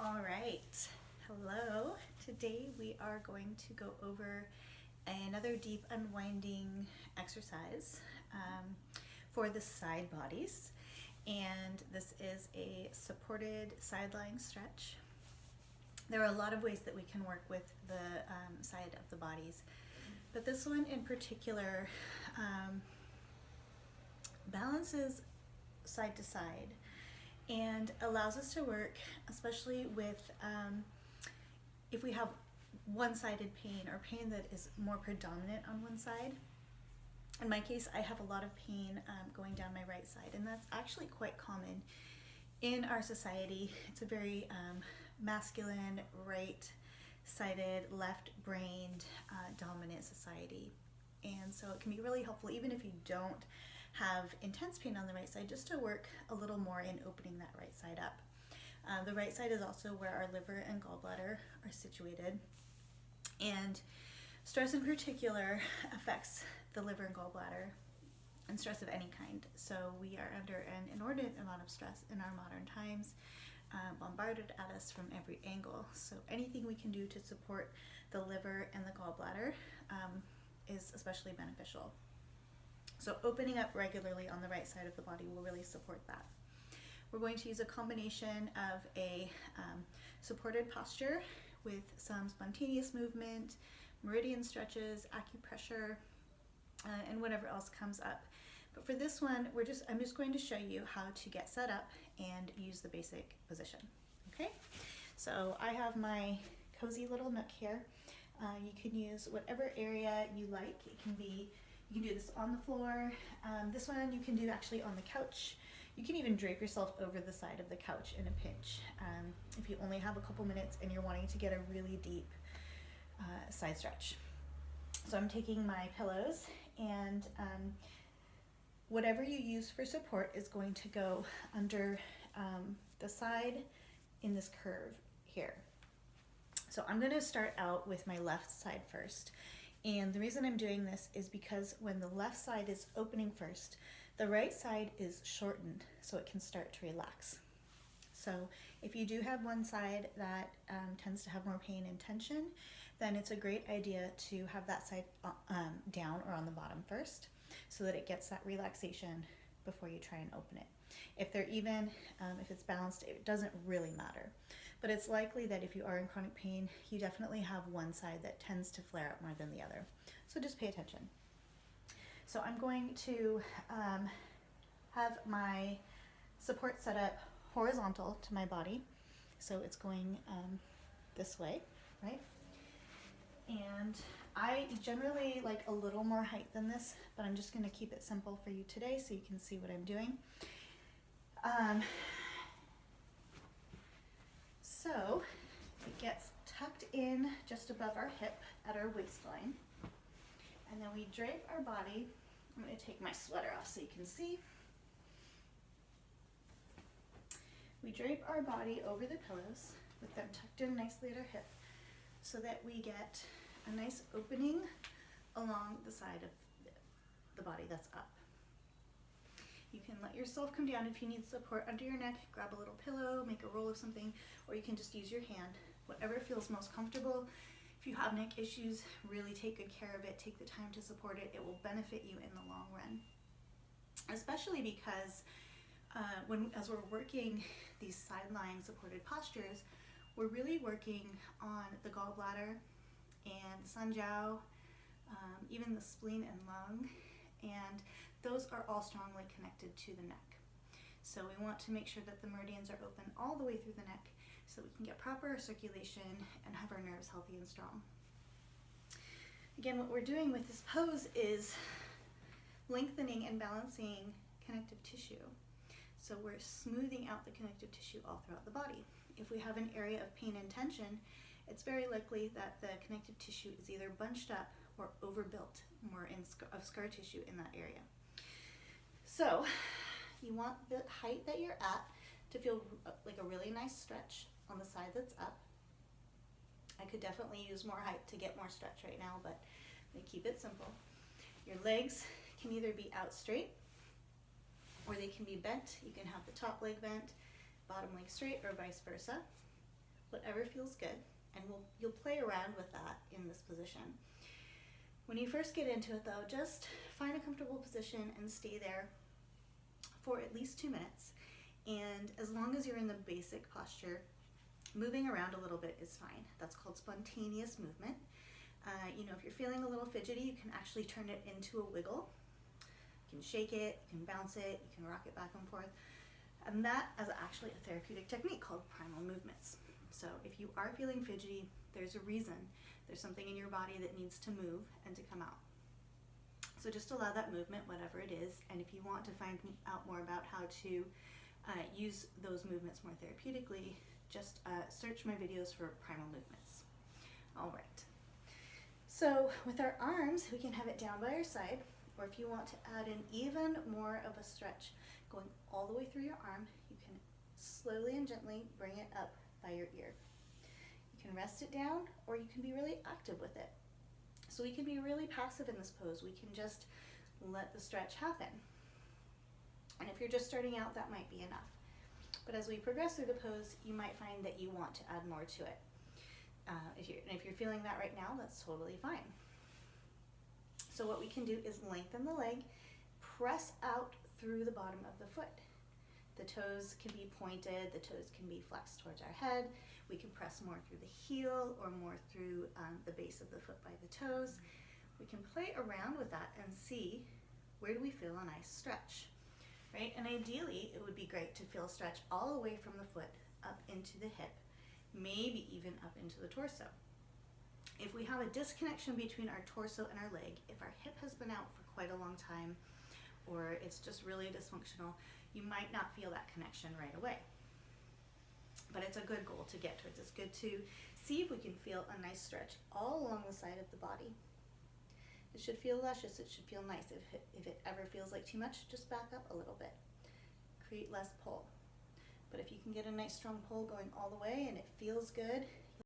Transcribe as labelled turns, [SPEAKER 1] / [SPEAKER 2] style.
[SPEAKER 1] All right, hello. Today we are going to go over another deep unwinding exercise for the side bodies. And this is a supported side lying stretch. There are a lot of ways that we can work with the side of the bodies, but this one in particular balances side to side and allows us to work, especially with if we have one-sided pain or pain that is more predominant on one side. In my case, I have a lot of pain going down my right side, and that's actually quite common in our society. It's a very masculine, right-sided, left-brained, dominant society. And so it can be really helpful, even if you don't have intense pain on the right side, just to work a little more in opening that right side up. The right side is also where our liver and gallbladder are situated, and stress in particular affects the liver and gallbladder, and stress of any kind. So we are under an inordinate amount of stress in our modern times, bombarded at us from every angle. So anything we can do to support the liver and the gallbladder is especially beneficial. So opening up regularly on the right side of the body will really support that. We're going to use a combination of a supported posture with some spontaneous movement, meridian stretches, acupressure, and whatever else comes up. But for this one, I'm just going to show you how to get set up and use the basic position. Okay, so I have my cozy little nook here. You can use whatever area you like. You can do this on the floor. This one you can do actually on the couch. You can even drape yourself over the side of the couch in a pinch if you only have a couple minutes and you're wanting to get a really deep side stretch. So I'm taking my pillows, and whatever you use for support is going to go under the side in this curve here. So I'm going to start out with my left side first. And the reason I'm doing this is because when the left side is opening first, the right side is shortened so it can start to relax. So if you do have one side that tends to have more pain and tension, then it's a great idea to have that side down or on the bottom first so that it gets that relaxation before you try and open it. If they're even, if it's balanced, it doesn't really matter. But it's likely that if you are in chronic pain, you definitely have one side that tends to flare up more than the other. So just pay attention. So I'm going to have my support set up horizontal to my body. So it's going this way, right? And I generally like a little more height than this, but I'm just going to keep it simple for you today so you can see what I'm doing. So it gets tucked in just above our hip at our waistline. And then we drape our body. I'm going to take my sweater off so you can see. We drape our body over the pillows with them tucked in nicely at our hip so that we get a nice opening along the side of the body that's up. You can let yourself come down if you need support under your neck, grab a little pillow, make a roll of something, or you can just use your hand, whatever feels most comfortable. If you have neck issues, really take good care of it, take the time to support it. It will benefit you in the long run, especially because as we're working these side-lying supported postures, we're really working on the gallbladder and sunjiao, even the spleen and lung, and those are all strongly connected to the neck. So we want to make sure that the meridians are open all the way through the neck so we can get proper circulation and have our nerves healthy and strong. Again, what we're doing with this pose is lengthening and balancing connective tissue. So we're smoothing out the connective tissue all throughout the body. If we have an area of pain and tension, it's very likely that the connective tissue is either bunched up or overbuilt, more of scar tissue in that area. So you want the height that you're at to feel like a really nice stretch on the side that's up. I could definitely use more height to get more stretch right now, but I'm going to keep it simple. Your legs can either be out straight or they can be bent. You can have the top leg bent, bottom leg straight, or vice versa. whatever feels good, and you'll play around with that in this position. When you first get into it though, just find a comfortable position and stay there for at least 2 minutes. And as long as you're in the basic posture, moving around a little bit is fine. That's called spontaneous movement. If you're feeling a little fidgety, you can actually turn it into a wiggle. You can shake it, you can bounce it, you can rock it back and forth. And that is actually a therapeutic technique called primal movements. So if you are feeling fidgety, there's a reason. There's something in your body that needs to move and to come out. So just allow that movement, whatever it is. And if you want to find out more about how to use those movements more therapeutically, just search my videos for primal movements. All right. So with our arms, we can have it down by our side, or if you want to add in even more of a stretch going all the way through your arm, you can slowly and gently bring it up by your ear. You can rest it down, or you can be really active with it. So we can be really passive in this pose. We can just let the stretch happen. And if you're just starting out, that might be enough. But as we progress through the pose, you might find that you want to add more to it. If you're feeling that right now, that's totally fine. So what we can do is lengthen the leg, press out through the bottom of the foot. The toes can be pointed, the toes can be flexed towards our head. We can press more through the heel or more through the base of the foot by the toes. We can play around with that and see where do we feel a nice stretch, right? And ideally, it would be great to feel a stretch all the way from the foot up into the hip, maybe even up into the torso. If we have a disconnection between our torso and our leg, if our hip has been out for quite a long time, or it's just really dysfunctional, you might not feel that connection right away. But it's a good goal to get towards. It's good to see if we can feel a nice stretch all along the side of the body. It should feel luscious, it should feel nice. If it ever feels like too much, just back up a little bit. Create less pull. But if you can get a nice strong pull going all the way and it feels good,